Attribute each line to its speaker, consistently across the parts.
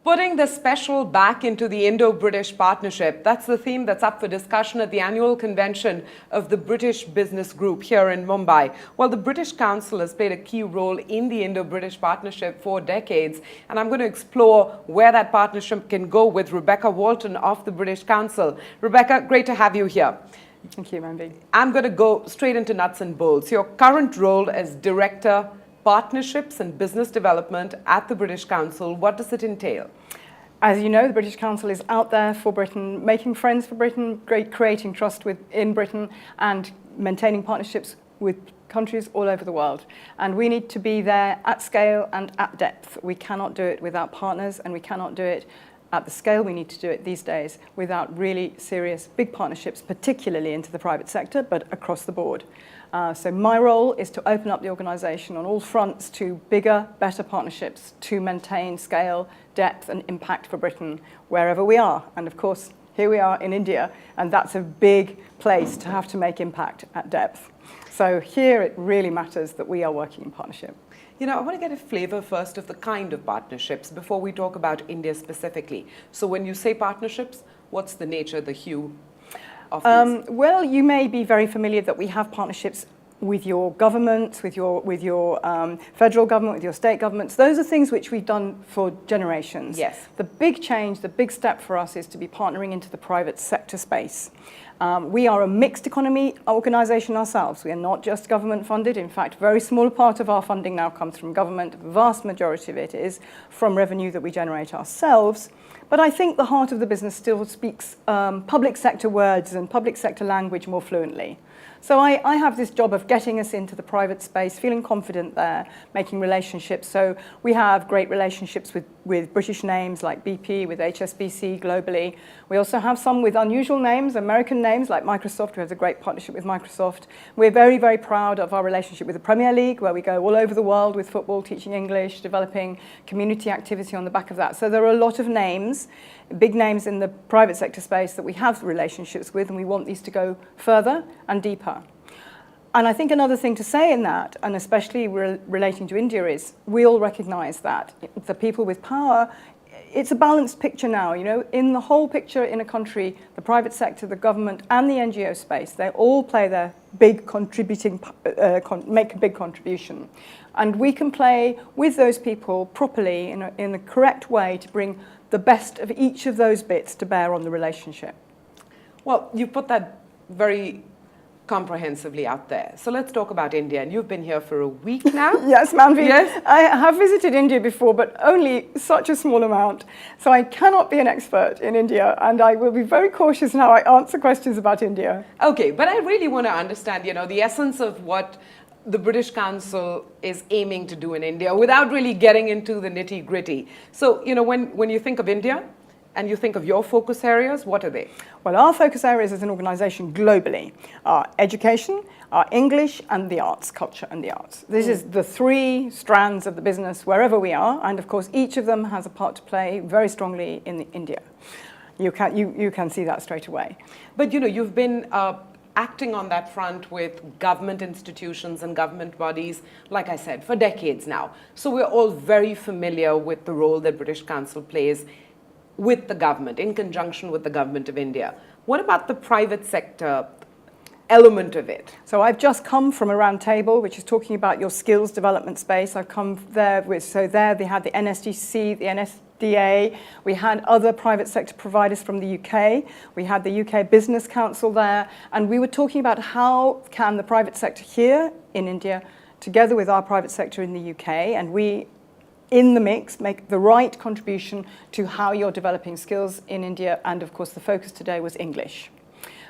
Speaker 1: Putting the special back into the Indo-British partnership, that's the theme that's up for discussion at the annual convention of the British Business Group here in Mumbai. Well, the British Council has played a key role in the Indo-British partnership for decades, and I'm going to explore where that partnership can go with Rebecca Walton of the British Council. Rebecca, great to have you here.
Speaker 2: Thank you, Manvi.
Speaker 1: I'm going to go straight into nuts and bolts. Your current role as Director, Partnerships and Business Development at the British Council, what does it entail?
Speaker 2: As you know, the British Council is out there for Britain, making friends for Britain, creating trust in Britain, and maintaining partnerships with countries all over the world. And we need to be there at scale and at depth. We cannot do it without partners, and we cannot do it at the scale we need to do it these days without really serious big partnerships, particularly into the private sector, but across the board. So my role is to open up the organisation on all fronts to bigger, better partnerships to maintain scale, depth and impact for Britain wherever we are. And of course, here we are in India, and that's a big place to have to make impact at depth. So here it really matters that we are working in partnership.
Speaker 1: You know, I want to get a flavor first of the kind of partnerships before we talk about India specifically. So when you say partnerships, what's the nature, the hue of these?
Speaker 2: Well, you may be very familiar that we have partnerships with your governments, with your federal government, with your state governments. Those are things which we've done for generations.
Speaker 1: Yes.
Speaker 2: The big change, the big step for us is to be partnering into the private sector space. We are a mixed economy organisation ourselves. We are not just government funded. In fact, a very small part of our funding now comes from government. The vast majority of it is from revenue that we generate ourselves. But I think the heart of the business still speaks public sector words and public sector language more fluently. So I have this job of getting us into the private space, feeling confident there, making relationships. So we have great relationships with British names like BP, with HSBC globally. We also have some with unusual names, American names like Microsoft. We have a great partnership with Microsoft. We're very, very proud of our relationship with the Premier League, where we go all over the world with football, teaching English, developing community activity on the back of that. So there are a lot of names, big names in the private sector space that we have relationships with, and we want these to go further and deeper. And I think another thing to say in that, and especially relating to India, is we all recognise that the people with power, it's a balanced picture now. You know, in the whole picture in a country, the private sector, the government and the NGO space, they all play their big contributing, make a big contribution. And we can play with those people properly in the correct way to bring the best of each of those bits to bear on the relationship.
Speaker 1: Well, you put that very comprehensively out there. So let's talk about India. And you've been here for a week now.
Speaker 2: Yes, Manvi.
Speaker 1: Yes.
Speaker 2: I have visited India before, but only such a small amount. So I cannot be an expert in India, and I will be very cautious in how I answer questions about India.
Speaker 1: Okay, but I really want to understand, you know, the essence of what the British Council is aiming to do in India without really getting into the nitty-gritty. So, you know, when you think of India, and you think of your focus areas, what are they?
Speaker 2: Well, our focus areas as an organisation globally are education, are English, and the arts, culture and the arts. This is the three strands of the business wherever we are, and of course each of them has a part to play very strongly in India. You can see that straight away.
Speaker 1: But you know, you've been acting on that front with government institutions and government bodies, like I said, for decades now. So we're all very familiar with the role that British Council plays with the government, in conjunction with the government of India. What about the private sector element of it?
Speaker 2: So I've just come from a round table, which is talking about your skills development space. I've come there there they had the NSDC, the NSDA. We had other private sector providers from the UK. We had the UK Business Council there. And we were talking about how can the private sector here in India, together with our private sector in the UK, and we in the mix, make the right contribution to how you're developing skills in India. And of course, the focus today was English.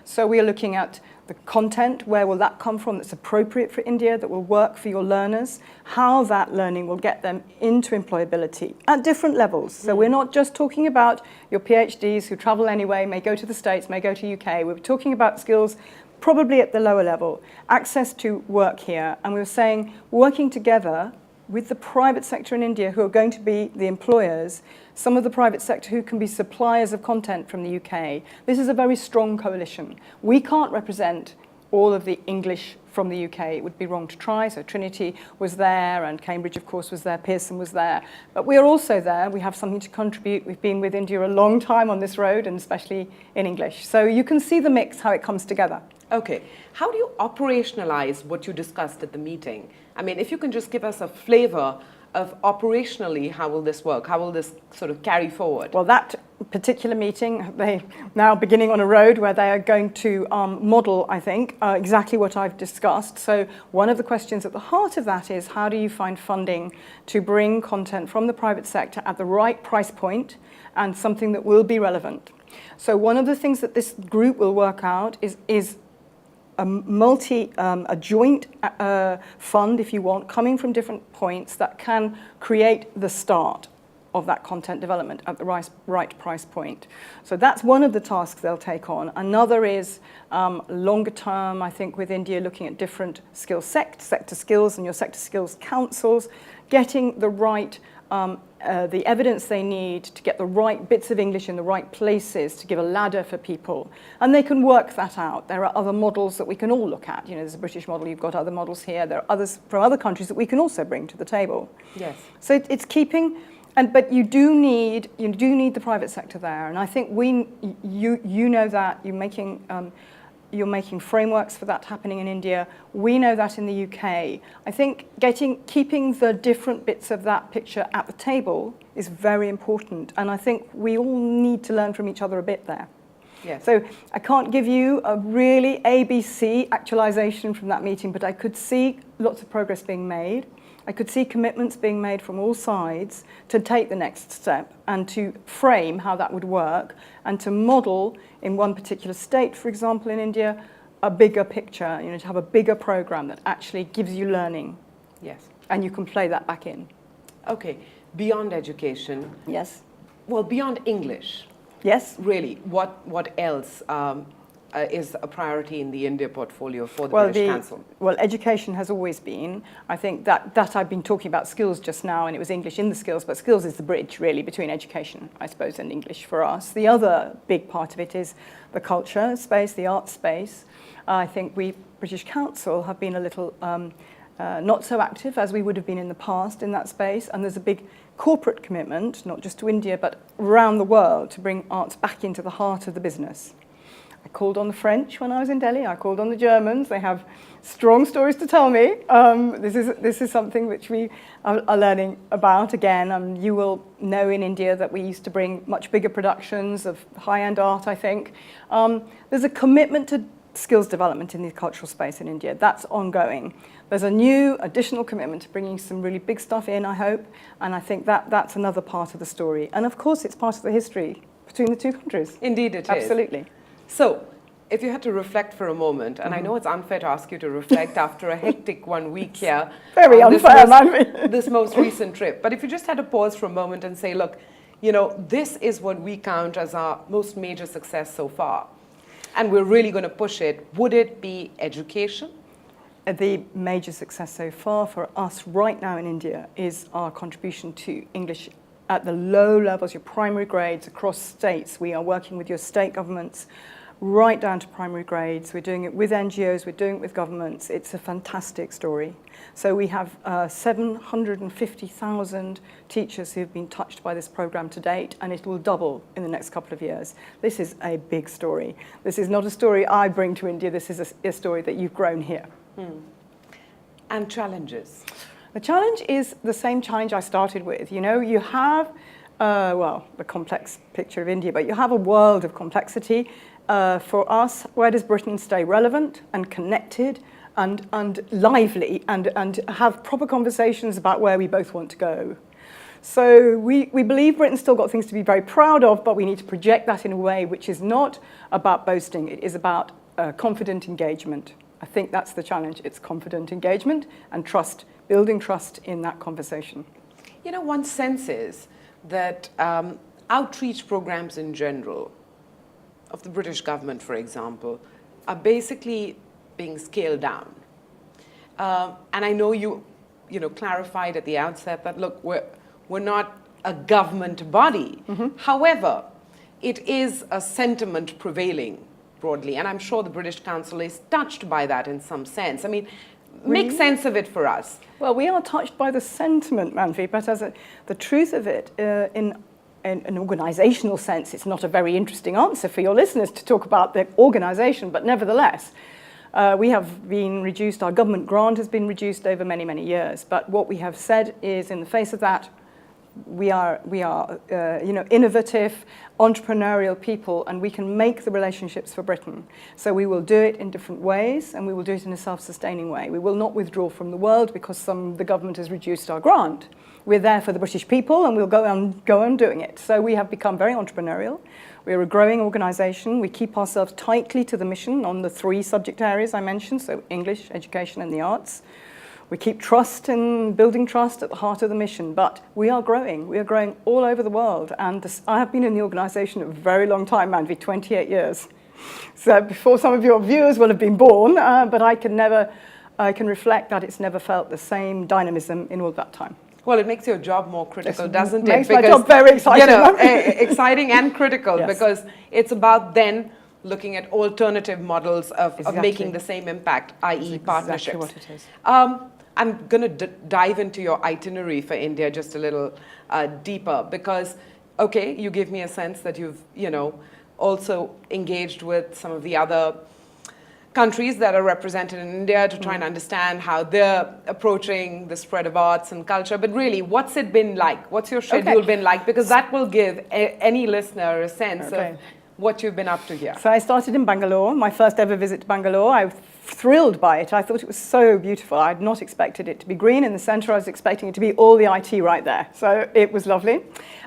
Speaker 2: So we are looking at the content, where will that come from that's appropriate for India, that will work for your learners, how that learning will get them into employability at different levels. So we're not just talking about your PhDs who travel anyway, may go to the States, may go to UK. We're talking about skills probably at the lower level, access to work here. And we were saying working together with the private sector in India, who are going to be the employers, some of the private sector who can be suppliers of content from the UK. This is a very strong coalition. We can't represent all of the English from the UK. It would be wrong to try. So Trinity was there, and Cambridge, of course, was there. Pearson was there. But we are also there. We have something to contribute. We've been with India a long time on this road, and especially in English. So you can see the mix, how it comes together.
Speaker 1: Okay. How do you operationalize what you discussed at the meeting? I mean, if you can just give us a flavor of operationally, how will this work? How will this sort of carry forward?
Speaker 2: Well, that particular meeting, they now beginning on a road where they are going to model, I think, exactly what I've discussed. So one of the questions at the heart of that is, how do you find funding to bring content from the private sector at the right price point and something that will be relevant? So one of the things that this group will work out is a joint fund, if you want, coming from different points that can create the start of that content development at the right price point. So that's one of the tasks they'll take on. Another is longer term, I think, with India, looking at different sector skills and your sector skills councils, getting the right the evidence they need to get the right bits of English in the right places to give a ladder for people. And they can work that out. There are other models that we can all look at. You know, there's a British model, you've got other models here. There are others from other countries that we can also bring to the table.
Speaker 1: Yes.
Speaker 2: So it's keeping, but you do need the private sector there. And I think you know that, you're making frameworks for that happening in India. We know that in the UK. I think keeping the different bits of that picture at the table is very important. And I think we all need to learn from each other a bit there.
Speaker 1: Yes.
Speaker 2: So I can't give you a really ABC actualization from that meeting, but I could see lots of progress being made. I could see commitments being made from all sides to take the next step and to frame how that would work and to model in one particular state, for example, in India, a bigger picture, to have a bigger program that actually gives you learning.
Speaker 1: Yes.
Speaker 2: And you can play that back in.
Speaker 1: Okay. Beyond education.
Speaker 2: Yes.
Speaker 1: Well, beyond English.
Speaker 2: Yes.
Speaker 1: Really, what else is a priority in the India portfolio for the British Council?
Speaker 2: Well, education has always been. I think that I've been talking about skills just now, and it was English in the skills, but skills is the bridge, really, between education, I suppose, and English for us. The other big part of it is the culture space, the art space. I think we, British Council, have been a little not so active as we would have been in the past in that space, and there's a big corporate commitment, not just to India, but around the world, to bring arts back into the heart of the business. I called on the French when I was in Delhi. I called on the Germans. They have strong stories to tell me. This is something which we are learning about. Again, you will know in India that we used to bring much bigger productions of high-end art, I think. There's a commitment to skills development in the cultural space in India. That's ongoing. There's a new additional commitment to bringing some really big stuff in, I hope. And I think that's another part of the story. And of course, it's part of the history between the two countries.
Speaker 1: Indeed it is.
Speaker 2: Absolutely.
Speaker 1: So, if you had to reflect for a moment, and I know it's unfair to ask you to reflect after a hectic 1 week here.
Speaker 2: Very unfair,
Speaker 1: this most recent trip. But if you just had to pause for a moment and say, look, this is what we count as our most major success so far, and we're really going to push it, would it be education?
Speaker 2: The major success so far for us right now in India is our contribution to English at the low levels, your primary grades across states. We are working with your state governments right down to primary grades. We're doing it with NGOs, we're doing it with governments. It's a fantastic story. So we have 750,000 teachers who have been touched by this program to date, and it will double in the next couple of years. This is a big story. This is not a story I bring to India, this is a story that you've grown here.
Speaker 1: And challenges?
Speaker 2: The challenge is the same challenge I started with. You have, the complex picture of India, but you have a world of complexity. For us, where does Britain stay relevant and connected and lively and have proper conversations about where we both want to go? So we believe Britain's still got things to be very proud of, but we need to project that in a way which is not about boasting. It is about confident engagement. I think that's the challenge. It's confident engagement and trust, building trust in that conversation.
Speaker 1: One senses that outreach programs in general, of the British government, for example, are basically being scaled down. And I know you clarified at the outset that, look, we're not a government body. Mm-hmm. However, it is a sentiment prevailing broadly. And I'm sure the British Council is touched by that in some sense. I mean, make sense of it for us.
Speaker 2: Well, we are touched by the sentiment, Manvi, but the truth of it, in an organisational sense, it's not a very interesting answer for your listeners to talk about the organisation, but nevertheless, we have been reduced, our government grant has been reduced over many, many years. But what we have said is, in the face of that, we are innovative, entrepreneurial people, and we can make the relationships for Britain. So we will do it in different ways, and we will do it in a self-sustaining way. We will not withdraw from the world because the government has reduced our grant. We're there for the British people, and we'll go on doing it. So we have become very entrepreneurial. We're a growing organisation. We keep ourselves tightly to the mission on the 3 subject areas I mentioned, so English, education, and the arts. We keep trust and building trust at the heart of the mission, but we are growing. We are growing all over the world, and I have been in the organisation a very long time, Manvi, 28 years. So before some of your viewers will have been born, but I can reflect that it's never felt the same dynamism in all that time.
Speaker 1: Well, it makes your job more critical, doesn't it?
Speaker 2: Makes my job very exciting.
Speaker 1: Exciting and critical, yes. Because it's about then looking at alternative models of making the same impact, i.e. partnerships.
Speaker 2: Exactly what it is.
Speaker 1: I'm going to dive into your itinerary for India just a little deeper because, okay, you give me a sense that you've, also engaged with some of the other countries that are represented in India to try and understand how they're approaching the spread of arts and culture. But really, what's it been like? What's your schedule been like? Because that will give any listener a sense of what you've been up to here.
Speaker 2: So I started in Bangalore, my first ever visit to Bangalore. I was thrilled by it. I thought it was so beautiful. I had not expected it to be green in the centre. I was expecting it to be all the IT right there. So it was lovely.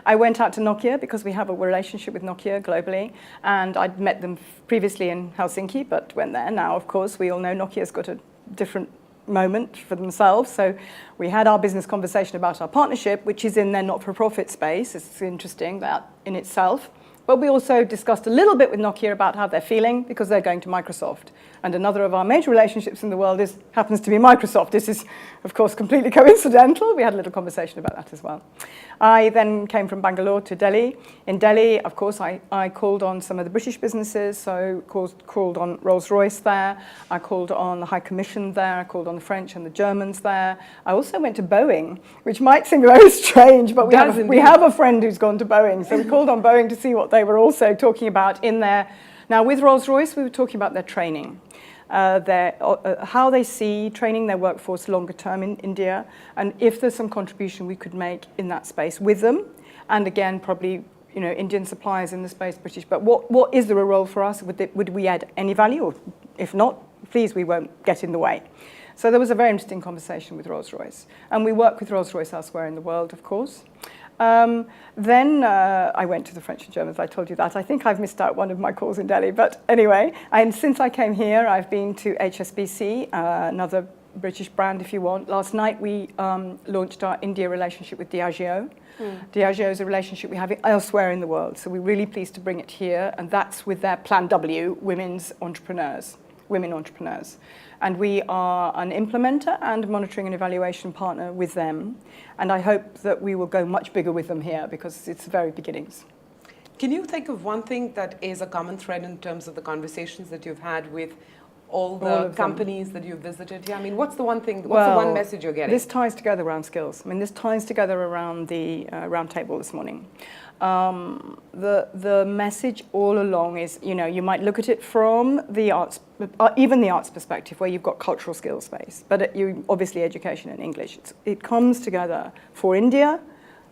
Speaker 2: I went out to Nokia because we have a relationship with Nokia globally. And I'd met them previously in Helsinki, but went there. Now, of course, we all know Nokia's got a different moment for themselves. So we had our business conversation about our partnership, which is in their not-for-profit space. It's interesting, that in itself. But we also discussed a little bit with Nokia about how they're feeling because they're going to Microsoft. And another of our major relationships in the world happens to be Microsoft. This is, of course, completely coincidental. We had a little conversation about that as well. I then came from Bangalore to Delhi. In Delhi, of course, I called on some of the British businesses, so called on Rolls-Royce there. I called on the High Commission there. I called on the French and the Germans there. I also went to Boeing, which might seem very strange, but we have a friend who's gone to Boeing. So we called on Boeing to see what they were also talking about in there. Now, with Rolls-Royce, we were talking about their training. How they see training their workforce longer term in India, and if there's some contribution we could make in that space with them, and again, probably Indian suppliers in the space, British. But what is there a role for us? Would we add any value? Or if not, please, we won't get in the way. So there was a very interesting conversation with Rolls-Royce, and we work with Rolls-Royce elsewhere in the world, of course. Then I went to the French and Germans, I told you that. I think I've missed out one of my calls in Delhi, but anyway. And since I came here, I've been to HSBC, another British brand if you want. Last night we launched our India relationship with Diageo. Diageo is a relationship we have elsewhere in the world, so we're really pleased to bring it here, and that's with their Plan W, women entrepreneurs. And we are an implementer and monitoring and evaluation partner with them. And I hope that we will go much bigger with them here because it's the very beginnings.
Speaker 1: Can you think of one thing that is a common thread in terms of the conversations that you've had with all the companies that you've visited here? I mean, what's the one thing, what's the one message you're getting?
Speaker 2: This ties together around skills. I mean, this ties together around the round table this morning. The message all along is, you might look at it from the arts, even the arts perspective, where you've got cultural skills space, but obviously education and English. It comes together for India,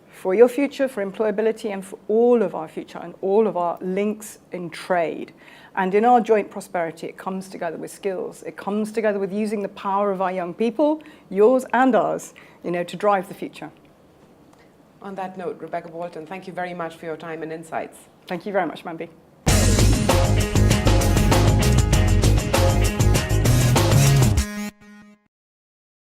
Speaker 2: for your future, for employability, and for all of our future and all of our links in trade. And in our joint prosperity, it comes together with skills. It comes together with using the power of our young people, yours and ours, to drive the future.
Speaker 1: On that note, Rebecca Walton, thank you very much for your time and insights.
Speaker 2: Thank you very much, Manvi.